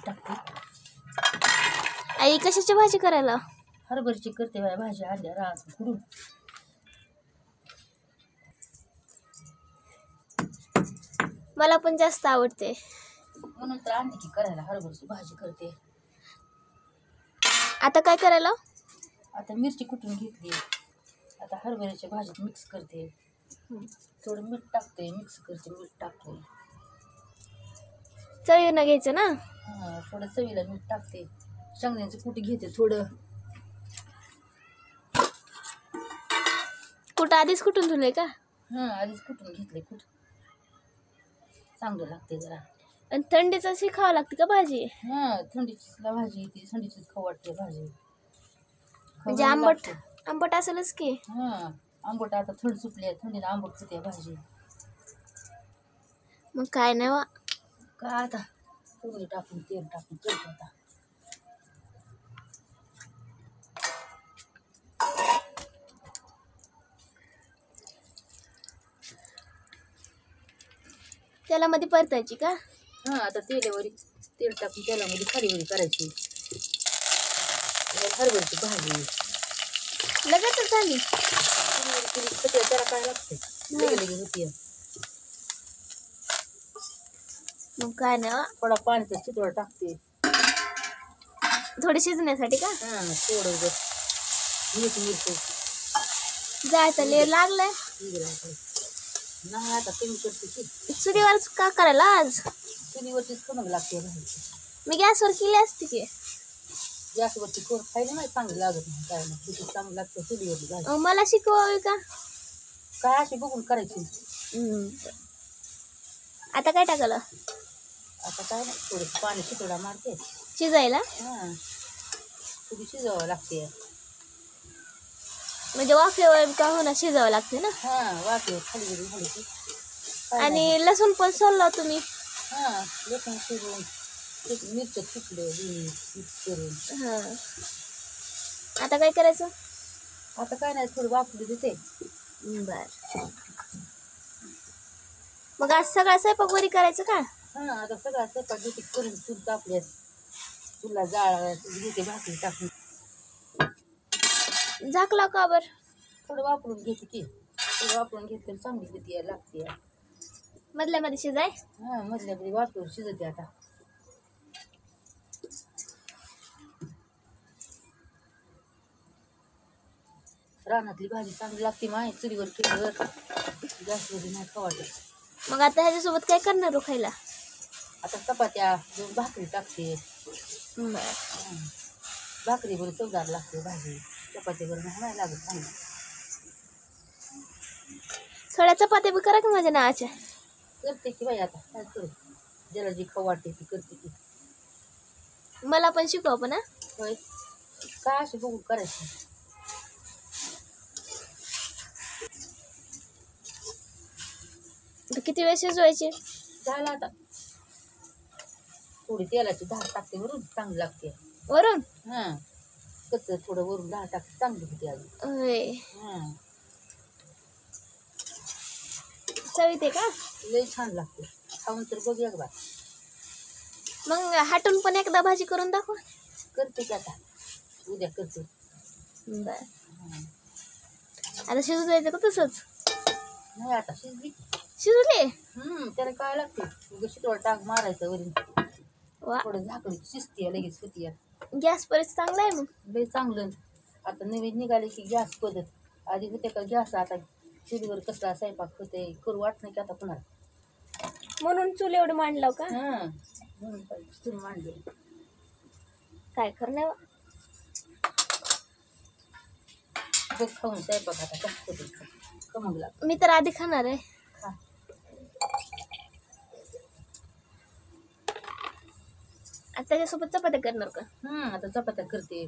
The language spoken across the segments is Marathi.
टाकते. आई कशाची भाजी करायला? हरभऱ्याची करते बाय भाजी. आल्या राहत कुठून मला पण जास्त आवडते म्हणून तर आणली की करायला. हरभऱ्याची भाजी करते. आता काय करायला? आता मिरची कुटून घेतली. आता हरभऱ्याच्या भाजीत मिक्स करते. थोडं मीठ टाकते. मिक्स करते. मीठ टाकते. चवीनं घ्यायचं ना. हां थोडं चवीला मीठ टाकते. शेंगदाण्याचं कुठे घेते थोडं. कुठं आधीच कुठून ठेवलंय का? हां आधीच कुटून घेतले. चांगलं लागते जरा. आणि थंडीच अशी खावं लागते का भाजी? हां थंडीचीच भाजी येते. थंडीचीच खाऊ वाटते भाजी. म्हणजे आंबट असेलच की. हां आंबट आता थंड सुटली आहे. थंडीला आंबट होते भाजी. मग काय नाही वा. काय आता फोडणी टाकून तेल टाकून करते आता. तेलामध्ये परतायची का? हां आता तेलावर तेल टाकून तेलामध्ये खालीवरी करायची. हरभऱ्याची भाजी लगेचच झाली. त्याला काय लागते लगे होती. मग काय नाही वा. थोडा पाण्याचा चितोडा टाकते. थोडी शिजण्यासाठी का? हां थोडं मीठ मिरची जायचं लेर लागलाय. नाही आता कमी करते की. चुलीवर का करायला आज? चुलीवरचीच खमंग लागते भाजी. मी गॅसवर केली असते की. गॅसवरची कोण खायला नाही चांगलं लागत नाही. काय नाही तिथे चांगलं लागतं चुलीवरची भाजी. मला शिकवावी का? काय अशी बघून करायची. आता काय टाकलं? आता काय नाही थोडं पाणी शितोडा मारते शिजायला. हां थोडी शिजावं लागते. म्हणजे वाफेवर का होणार शिजावं लागते ना. हां वाफेवर खाली जरी घालायची. आणि लसूण पण सोलला तुम्ही. हां लसूण शिरून मिरच्या तुकडे मिक्स करून. हां आता काय करायचं? आता काय नाही थोडं वाफले देते. बर मग आज सगळा स्वयंपाक वरी करायचं का? हां आता सगळा स्वयंपाक देते करून चूल तापल्यात. चुला जाळ घेते भाकरी टाकून. झाकला का बर? थोडं वापरून घेते की. थोडं वापरून घेतलं चांगली किती लागते. मधल्या मध्ये शिजाय. हां मधल्यामध्ये वाफेवर शिजते आता. रानातली भाजी चांगली लागते माय चुलीवर केल्यावर. गॅसवर नाही खाऊ वाटत. मग आता ह्याच्यासोबत काय करणार हो खायला? आता चपात्या दोन भाकरी टाकते. भाकरी बरोबर चवदार लागते भाजी. चपाती बरोबर नाही लागत चांगली. थोड्या चपात्या बी करा की माझ्या नावाच्या. करते की बाई आता काय करू. ज्याला जी खाऊ वाटते ती करते की. मला पण शिकव पण. होय काय अशी बघून करायची. किती वेळ शिजवायची? झालं आता. थोडी तेलाची धार टाकते वरून चांगली लागते. वरून? हां कच्चं थोडं वरून डाळ टाकते चांगली होती अजून. होय हां चवीते का? लई छान लागते. खाऊन तर बघ एक बार. मग हाटून पण एकदा भाजी करून दाखव. करते की आता उद्या करते. बर आता शिजू द्यायचं का तसंच? नाही आता शिजली. शिजले? त्याला काय लागते शिटवळ टाक मारायचं वरून. वा थोडं झाकून शिजते लगेच होती. गॅस परिस्थिती चांगला आहे मग. लई चांगलं. आता नवीन निघाले की गॅस पद्धत. आधी होते का गॅस. आता चुलीवर कसला स्वयंपाक होते करू वाट नाही की आता पुन्हा. म्हणून चूल एवढं मांडलं का? हां म्हणून चूल मांडली. काय करणार? बघ खाऊन स्वयंपाक आता कसं होते कमंग लागतं. मी तर आधी खाणार आहे. खा. आता त्याच्यासोबत चपात्या करणार का? आता चपात्या करते.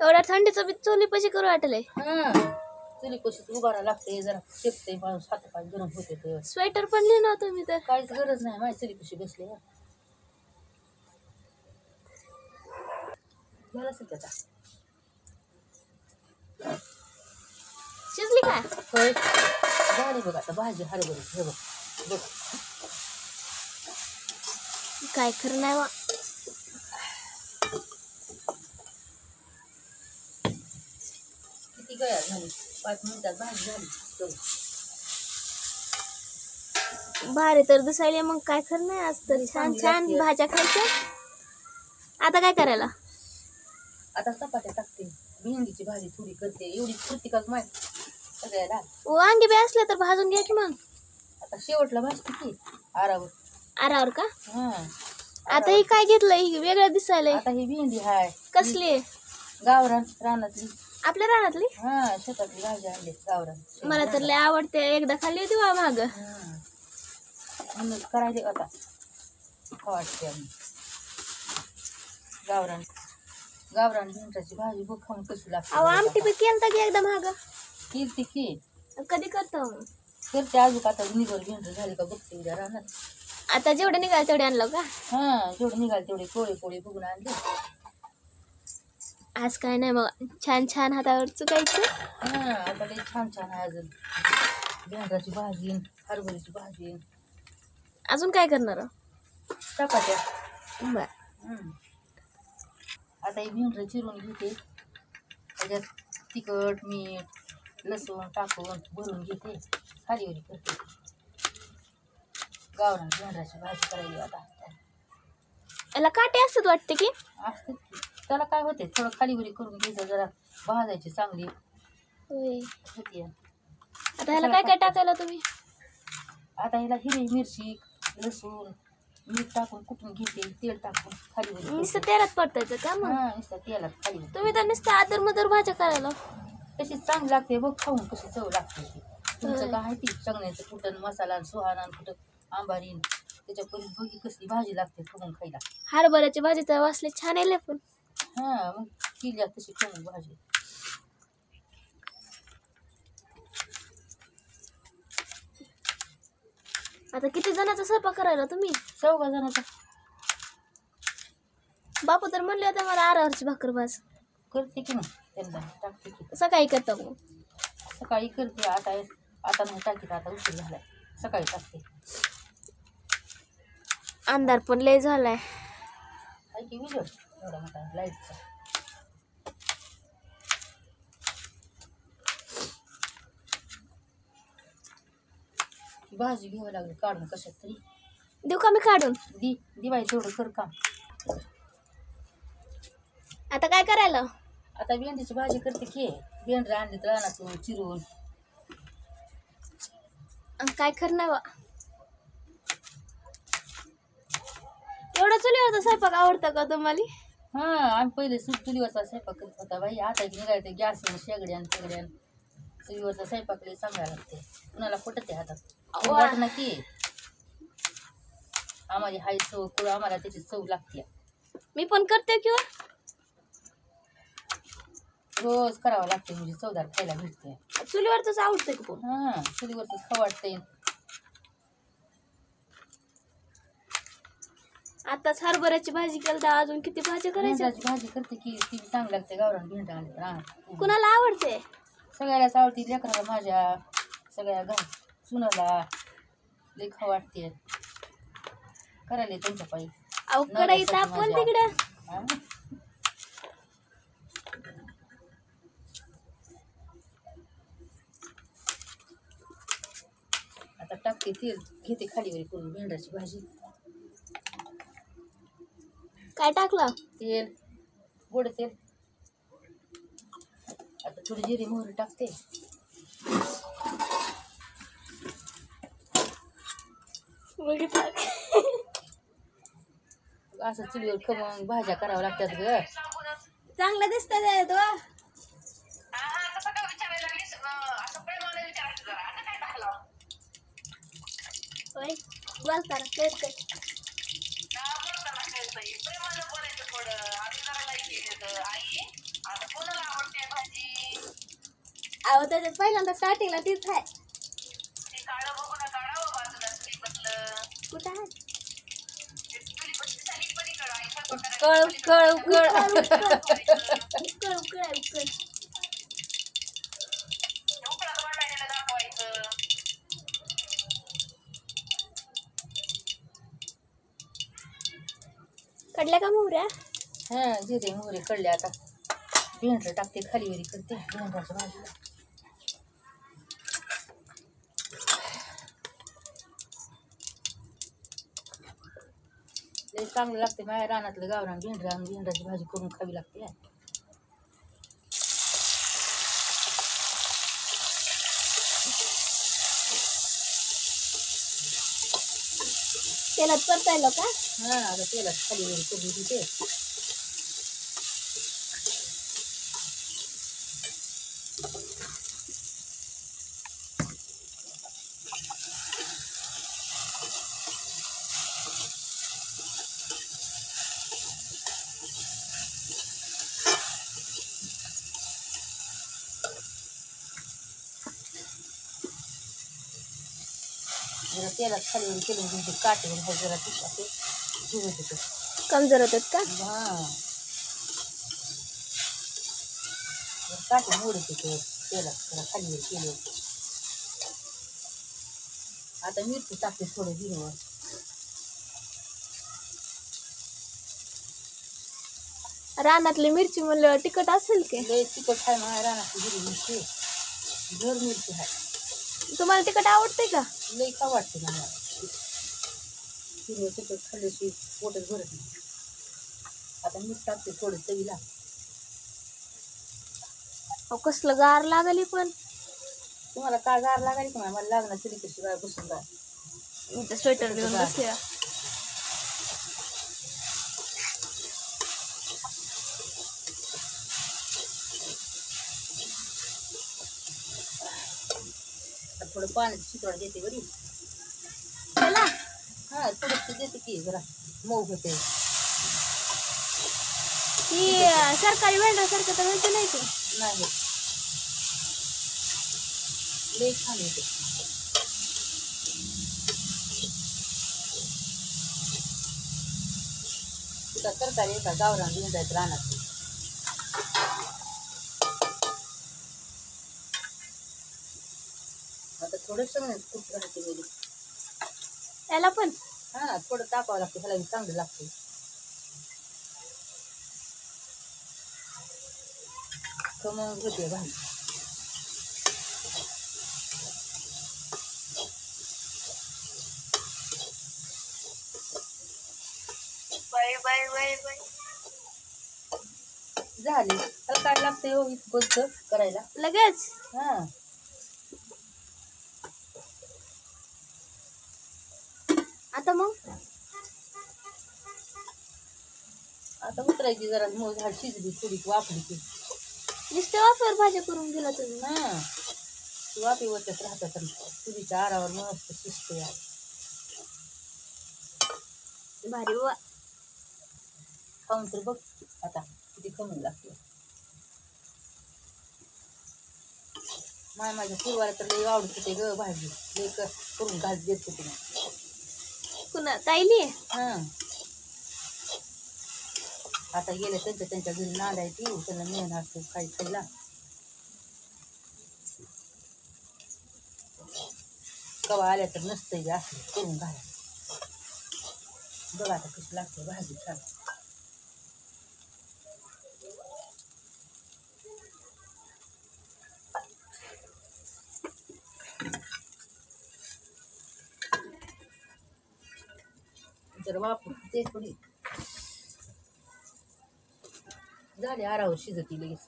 एवढ्या थंडीचं बी चुली पैसे करू वाटलंय. चुली कशीच उभारा लागते जरा शेकते माणूस हातपाय गरम होते तर. स्वेटर पण लिहिलं होतं मी तर. काहीच गरज नाही माझी चुली कशी बसली. झालं असेल त्याचा. शिजली काय? होय झाली बघ आता भाजी हरभऱ्याची. हे बघ बघ काय खरं नाही वा. किती गया झाली 5 मिनिटात भाजी झाली तर भारी तर दिसायला मग काय खरं नाही. आज तर छान छान भाज्या खायच्या. आता काय करायला? आता चपात्या टाकते भेंडीची भाजी थोडी करते एवढी प्रत्येकाच माहिती सगळ्याला. वांगे बी असले तर भाजून घ्या की मग. आता शेवटला भाजते की आरावर. आरावर का? हा आता ही काय घेतलं? ही वेगळं दिसायलंय. आता ही भेंडी हाय कसली आहे? गावरान रानातली. आपल्या रानातली? हा शेतातली भाजी आणली गावरान. मला तर लय आवडते. एकदा खाल्ली होती बा माग. म्हणून करायचे आता वाटते आम्ही गावरान गावरान भेंडीची भाजी बघ खाऊन कशी लागते. अहो आमटी बी केलता की एकदा माग. केलती की कधी करतो? करते अजून आता निघर भेंड झाली का बघते उद्या रानात. आता जेवढे निघाल तेवढे आणलं का? हा जेवढे निघाल तेवढे कोळे कोळे बघून आणले. आज काय नाही बघा. छान छान हातावर चुकायचं. हा आता लई छान छान आहे अजून. भेंडाची भाजी हरभऱ्याची भाजी. अजून काय करणार? चपात्या. बर. आता ही भेंड चिरून घेते त्याच्यात तिखट मीठ लसूण टाकून भरून घेते खालीवरी करते. गावरान भेंडाची भाजी करायची आता. याला काटे असतात वाटते की? असते की. त्याला काय होते थोडं खालीवरी करून घ्यायचं जरा भाजायची चांगली होय. होती. आता ह्याला काय काय टाकायला तुम्ही? आता ह्याला हिरवी मिरची लसूण मीठ टाकून कुटून घेते तेल टाकून खालीवरी. नुसतं तेलात परतायचं का मग? हा नुसतं तेलात खाली. तुम्ही तर नुसतं आदर मदर भाज्या करायला. कशी चांगली लागते बघ खाऊन कशी चव लागते ती. तुमचं काय आहे ती शेंगण्याचं कुटण मसाला सुहाणा कुठं आंबारीन त्याच्यापर्यंत बघी कसली भाजी लागते खाऊन खायला. हरभऱ्याची भाजी तर वासले छान आहे पण. हा मग केली तशी खाऊन भाजी. आता किती जणांचा स्वयंपाक करायला तुम्ही? 4 जणांचा. बापू तर म्हणले होते मला आरावरची भाकर भाज. करते की मग त्यांना टाकते की. सकाळी करता मग? सकाळी करते आता नाही टाकीत आता उशीर झालाय सकाळी टाकते. अंधार पण लय झालाय. आहे की विजय एवढा मोठा लाईटचा. भाजी घ्यावं लागली काढून कशात तरी. देऊ का मी काढून? दिवाळी तेवढं कर काम. आता काय करायला? आता भेंडीची भाजी करते की भेंड आणलीत रानातून चिरून. काय करणार बा? एवढा चुलीवरचा स्वयंपाक आवडतं का तुम्हाला? हा आम्ही पहिले चुलीवरचा स्वयंपाक करत होता बाई. आता निघायचं गॅस शेगड्यान तेगड्यान चुलीवरचा स्वयंपाक लई चांगला लागते. कुणाला पटत आहे हातात वाट ना की आम्हाला हाय चव कुळ आम्हाला त्याची चव लागते. मी पण करते किंवा रोज करावं लागते म्हणजे चवदार खायला भेटते. चुलीवरच आवडतंय का पण? हा चुलीवरच खावं वाटते. आताच हरभऱ्याची भाजी केली तर अजून किती भाजी करायची? भेंडाची भाजी करते की ती चांगली लागते गावरान भेंड आणली रानात. कुणाला आवडते? सगळ्यालाच आवडते लेकराला माझ्या सगळ्या सुनाला लई खावं वाटते. करायला त्यांच्या पायी. अहो कढई तापवल तिकडं. आता टाकते तेल घेते खालीवरी करून भेंडाची भाजी. काय टाकलं? तेल गोड तेल. आता थोडी जिरी मोहरी टाकते. असं चुलीवर खमंग भाज्या कराव्या लागतात ग. चांगलं दिसत तो. बोलताना कळत. अहो त्याच्यात पहिल्यांदा स्टार्टिंगला तीच आहे. कुठं आहे? कळ कळ कळ उकळ उकळ उकळ. कडल्या का मोहऱ्या? हा जिरे मोहरे कळले. आता भेंडर टाकते, खाली वरी करते भेंडराच्या भाजीला. लय चांगलं लागते माझ्या रानातलं गावरान भेंडराची भाजी करून खावी लागते. तेलात परतायला का? हा आता तेलात खाली वरी करून देते. जरा तेलात खाली वरी केलं म्हणजे काटे वगैरे जरा तिखट शिवत होतं. कमजोर होतात का? हा काटे मोडत होते तेलात जरा खाली वरी केलं. आता मिरची टाकते थोडं हिरवं. रानातली मिरची म्हणलं तिखट असेल की? लय तिखट आहे माझ्या रानातली हिरवी मिरची. घर मिरची आहे. तुम्हाला तिखट आवडते का? लय का वाटते मला हिरवं तिखट खाल्ल्याशी पोटच भरत नाही. आता मीठ टाकते थोडं चवीला. अहो कसलं गार लागली पण. तुम्हाला काय गार लागायला का मला लागणार तरी कशी गार बसून गार. मी तर स्वेटर घेऊन बसले. थोडं पाण्याची शिकवड देते बरी. चला हा थोडंसं देते की जरा मऊ होते. ही सरकारी भेंडरासारखं तर व्हायचं नाही ते. नाही लय छान येते. तुला सरकारी एका गावरान घेऊन जायचं रानात. आता थोडं सगळं खूप राहते मध्ये. त्याला पण हा थोडं टाकावं लागतं ह्याला चांगलं लागतं. खमंग होते भाजी. झाले त्याला काय लागतंय हो इतकं करायला लगेच. हा. आता मग आता उतरायची जरा मग झाड शिजली थोडी वापली की. नुसते वाफेवर भाजी करून दिला तुम्ही. हा वाफेवरच राहतात तुरीच्या आरावर मस्त शिजते. भारी वा. खाऊन तर बघ आता किती खमंग लागते. माझ्या पूर्वाला तर लई आवडत होते ग भाजी. लई करून घास देत होते. पुन्हा ताईली. हा आता गेले त्यांच्या घरी नांदायची त्यांना मिळणार असतो काही खायला. कवा आल्या तर नसतंय असं करून घाला. बघ आता कशी लागते भाजी छान. जर वापरून ते थोडी झाले आरावर शिजती लगेच.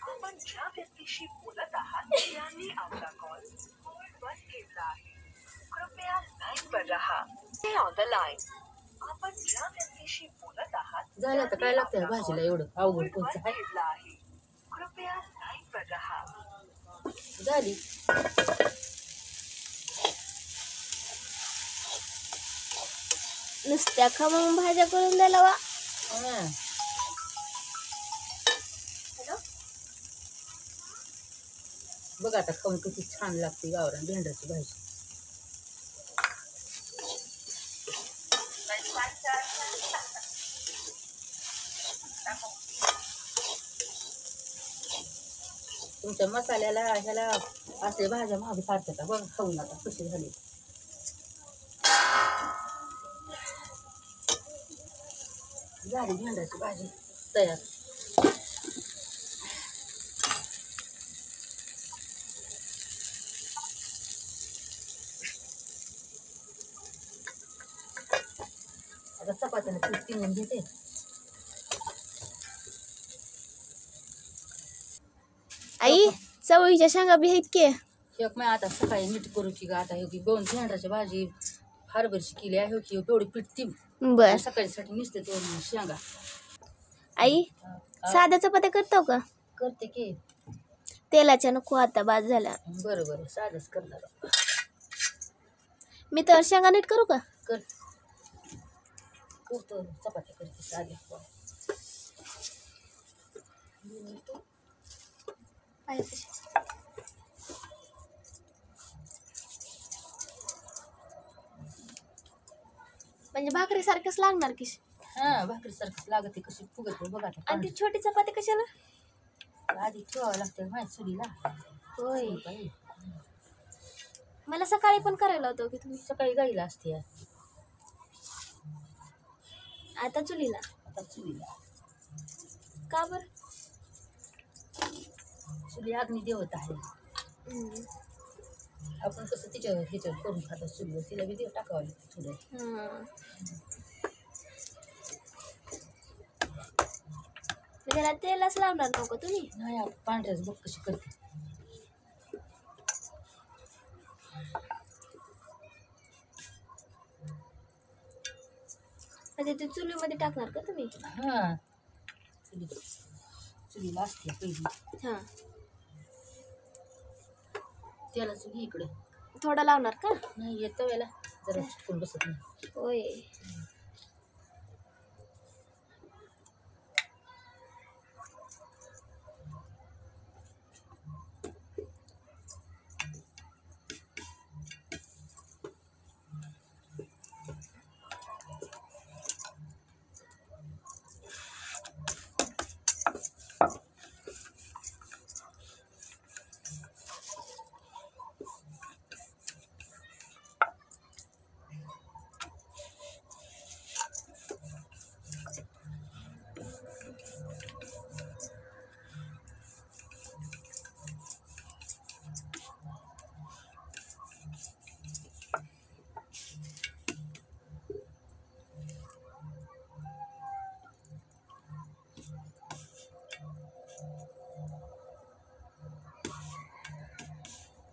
आपण ज्या व्यक्तीशी बोलत आहात त्यांनी आपला कॉल होल्डवर ठेवला आहे. कृपया लाइन पर रहा. Stay on the line. आपण ज्या व्यक्तीशी बोलत आहात झालं आता काय लागतंय भाजीला एवढं अवघड होल्डवर कोणचं आहे. ठेवला आहे. कृपया लाइन पर रहा. झाली. नुसत्या खमंग भाज्या करून द्यायला वा. हा बघ आता खाऊन किती छान लागते गावरान भेंडराची भाजी. तुमच्या मसाल्याला ह्याला असले भाज्या महाग सारख्या बघ खाऊन आता कशी झाली. झाली भेंड्याची भाजी तयार. आता चपात्याला पीठ तिळून घेते. आई चवळीच्या शेंगा बी आहेत की. एक मी आता सकाळी नीट करूची का आता हे दोन भेंड्याची भाजी हरभऱ्याची केली आहे हो की तेवढी पीठ ती बर सकाळीसाठी नुसते दोन शेंगा. आई साध्या चपात्या करतो का? करते की. तेलाच्या नको आता बाद झाल्या. बरं बरं साधंच करणार. मी तर शेंगा नीट करू का? कर करतो चपात्या करते साध्या. म्हणजे भाकरी सारखंच लागणार की. हा भाकरी सारखंच लागते कशी फुगत बघा आता. आणि ती छोटी चपाती कशाला? आधी ठेवावं लागतं माहिती चुलीला. होय बाई, मला सकाळी पण करायला होतं की तुम्ही. सकाळी गाईला असते आता चुलीला. आता चुलीला. का बर? चुली अग्नी देवत आहे. आपण कसं ह्याच्यावर करून खातो चुलीवर तिला बी देव टाकावं लागतं थोडं. त्याला तेलच लावणार नको तुम्ही. नाही आपण पांढऱ्याच बघ कशी करते. म्हणजे ते चुलीमध्ये टाकणार का तुम्ही? हा चुलीला असते पहिली. हा त्याला चुली इकडे थोडं लावणार का? नाही येतं वेळेला जरा चिटकून बसत नाही. होय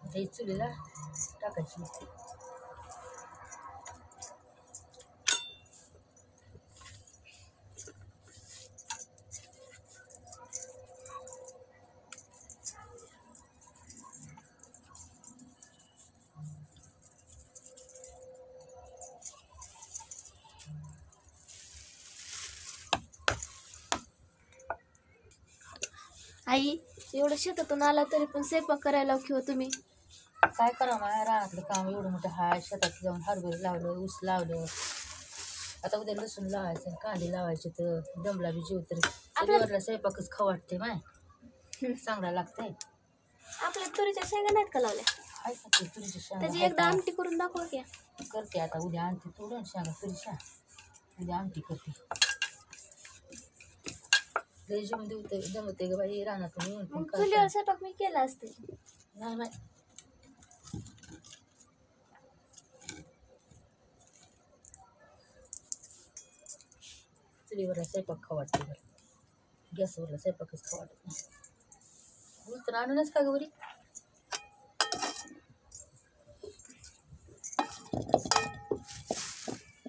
आता ही चुलीला टाकायची. आई एवढं शेतातून आला तरी पण स्वयंपाक करायला किंवा तुम्ही. काय करा माझ्या रानातलं काम एवढं मोठं हाय. शेतात जाऊन हरभरे लावलं ऊस लावलं. आता उद्या लसूण लावायचं कांदे लावायचे तर दमला बी जीव तर चुलीवरला स्वयंपाकच खाऊ वाटते माय. चांगला लागतंय. आपल्या तुरीच्या शेंगा नाहीत का लावल्या? हाय का ते तुरीच्या त्याची शेंगा एकदा आमटी करून दाखवा की. करते आता उद्या आणते तोडून शेंगा तुरीच्या उद्या आमटी करते. लय जेवण देऊ जमते ग बाई रानातून येऊन पण मग करता. चुलीवर स्वयंपाक मी केला असते. नाही नाही चुलीवरला स्वयंपाक खाऊ वाटते बरं. गॅसवरला स्वयंपाकच खाऊ वाटत नाही. तर आणूनच का गौरी.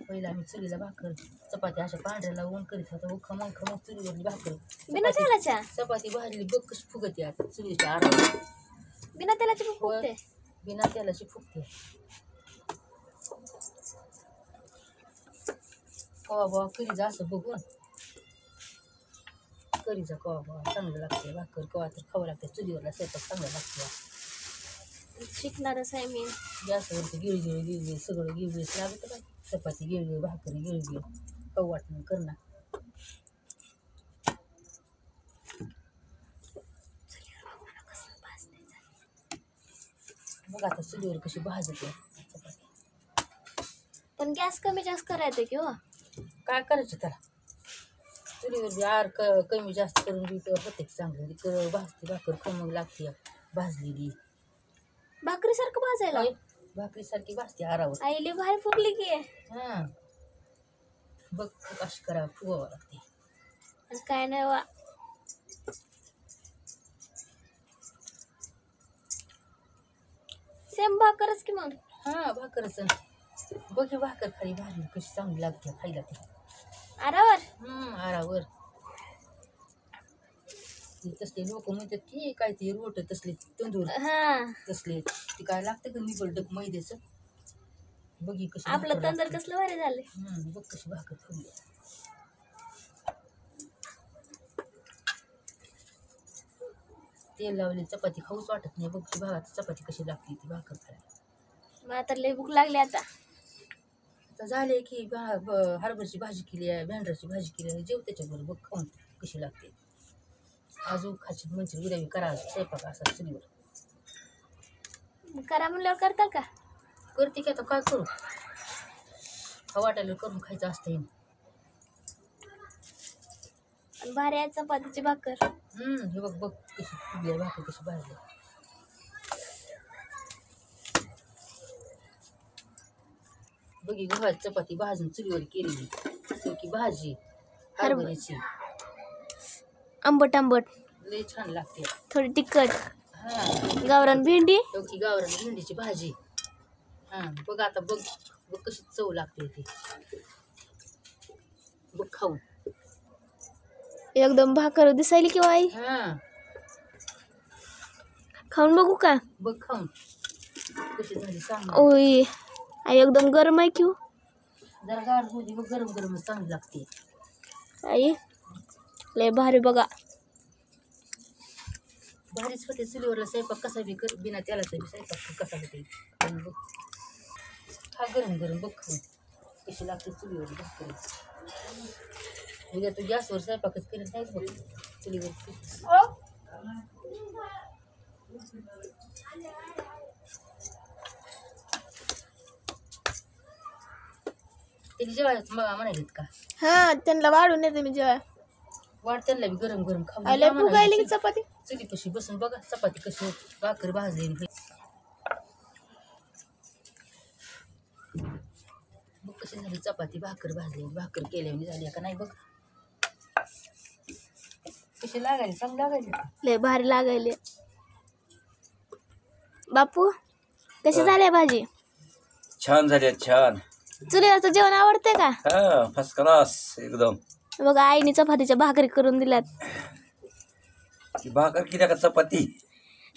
पहिला आम्ही चुलीला भाकर चपाती अशा पांढऱ्या लावून करीत होता. खमंग खमंग चुलीवरली भाकर बिना तेलाच्या. चपाती भाजली बघ कशी फुगते आता चुलीच्या आराम. बिना तेलाची पण फुगते. बिना तेलाची फुगते. कवा बवा करीचा असं बघून करीचा कवा बवा चांगलं लागते भाकर. कवा तर खावं लागते चुलीवरला स्वयंपाक चांगला लागतो. शिकणारच आहे मी. गॅसवरती गिळगिळ गिळगिळ सगळं गिळगिळच लागतं का. चपाती गिळगिळ भाकरी गिळगिळ खाऊ वाटणं करणं. बघ आता चुलीवर कशी भाजते चपाती. पण गॅस कमी जास्त करायचं की हो. काय करायचं त्याला चुलीवर बी आर कमी जास्त करून बी होते चांगलं भाजते भाकर खमंग लागते भाजलेली भाकरीसारखं भाजायला भाकरीसारखी भाजते आरावर आईले भारी फुगली की हां बघ कशी करा फुगावं लागते आणि काय नाही वा सेम भाकरच की मग हां भाकरच बघ ही भाकर खाली भाजली कशी चांगली लागते खायला ती आरावर आरावर तसले लोक म्हणतात की काय ते रोट तसले तंदूर हा तसले ते काय लागतं का निबडक मैद्याचं बघी कशी आपलं भाकर तंदर लागते. कसलं भारी झाले बघ कशी भाकर फुगली तेल लावली चपाती खाऊच वाटत नाही बघ ती भागात चपाती कशी लागते ती भाकर खायला मग आता लय भूक लागली आता आता झाले की हरभरची भाजी केली आहे भेंडराची भाजी केली आहे जेव त्याच्याबरोबर बघ खाऊन कशी लागते अजून खाची म्हणजे उद्या करा स्वयंपाक असा चुलीवर करा म्हणल्यावर करताल का करते की आता काय करू वाटायला करून खायचं असतं आणि भारी आहे चपातीची भाकर हे बघ बघ कशी फुगली भाकर कशी भाजली बघी गव्हाची चपाती भाजून चुलीवर केलेली की भाजी हरभऱ्याची आंबट आंबट लय छान लागते थोडी तिखट हा गावरान भेंडी की गावरान भेंडीची भाजी बघ आता बघ बघ कशी चव लागते ती बघ खाऊन एकदम भाकर दिसायली किंवा आई खाऊन बघू का बघ खाऊन कशी झाली सांग ओय आई एकदम गरम आहे किंवा जरा गार होती बघ गरम गरम चांगली लागते आई लय भारी बघा भारीच होते चुलीवरला स्वयंपाक कसा बी कर बिना तेलाचा बी स्वयंपाक कसा होते खाऊन बघ हा गरम गरम बघ खाऊन कशी लागते चुलीवर भाकर उद्या तू गॅसवर स्वयंपाकच करीत नाहीच बघ चुलीवर त्याची जेवायचं म्हणालीत का हा त्यांना वाढून येते मी जेव्हा वाट त्यांना बी गरम गरम खाऊन आले फुगायली की चपाती चुली कशी बसून बघा चपाती कशी भाकर भाजलेली बघ कशी झाली चपाती भाकर भाजलेली भाकर केल्याने झाली का नाही बघ कशी लागायली चांगली लागायली लय भारी लागायले बापू कशी झाली भाजी छान झाली छान चुलीवरचं जेवण आवडते का हा फर्स्ट क्लास एकदम बघा आईने चपातीच्या भाकरी करून दिल्यात ती भाकर केल्या का चपाती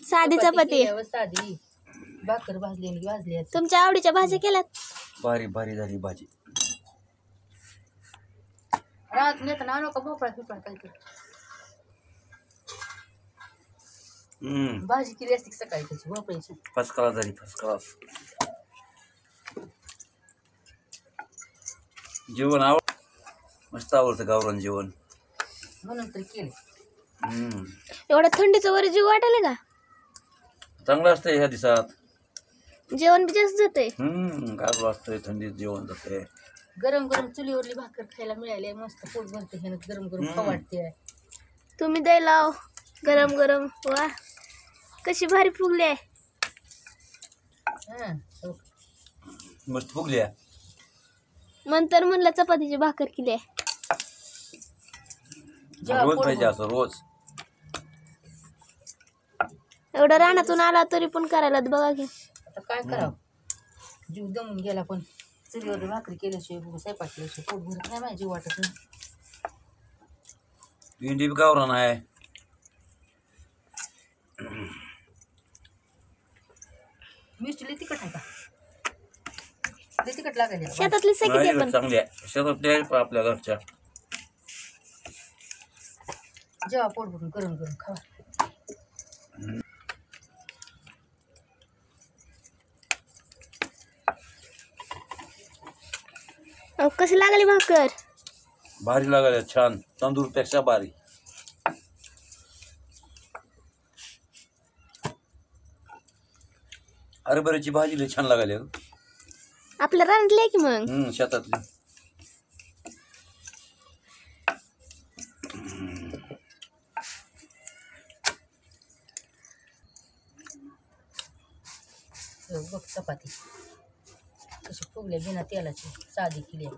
साधी चपाती केल्यावर साधी भाकर भाजलेली भाजली तुमच्या आवडीच्या भाज्या केल्यात भारी भारी झाली भाजी रात नेता आणू का भोपळा फिपळा काय कर भाजी केली असती सकाळी त्याची भोपळ्याची फर्स्ट क्लास झाली फर्स्ट क्लास जेवण मस्त आवडतं गावरान जेवण म्हणून तर केले एवढ्या थंडीचं वर जीव वाटायला का चांगलं असतंय ह्या दिवसात जेवण बी जास्त जाते गारवा असतंय थंडीत जेवण जाते गरम गरम चुलीवरली भाकर खायला मिळाली मस्त पोट भरते ह्यानं गरम गरम खाऊ वाटते तुम्ही द्यायला गरम गरम वा कशी भारी फुगली आहे मस्त फुगल्या नंतर म्हणलं चपातीची भाकर केली आहे रोज पाहिजे असं रोज एवढं रानातून आला तरी पण करायला बघा की आता काय करावं जीव दमून गेला पण चुलीवर भाकरी केल्याशिवाय स्वयंपाक केल्याशिवाय पोट भरत नाही माझी जीव वाटत नाही भेंडी बी गावरान आहे मिरची लई तिखट आहे का लई तिखट लागायला शेतातली सगळी पण चांगल्या शेतातल्या आहे पण आपल्या घरच्या जेव्हा पोट भरून गरम गरम खावा कशी लागली भाकर भारी लागायला छान तंदूरपेक्षा भारी हरभऱ्याची भाजी लय छान लागायला आपल्या रानातली आहे की मग शेतातली बघ चपाती कशी फुगल्या बिना तेलाची साधी केली आहे.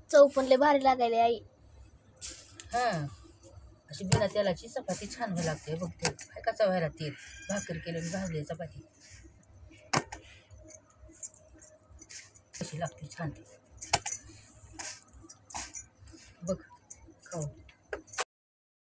चव पण लय भारी लागायला आई. हां अशी बिना तेलाची चपाती छान व्हायला लागते. बघ ते काय कचा व्हायला तेल भाकर केलं भाजली चपाती कशी लागते छान ती बघ खाऊ.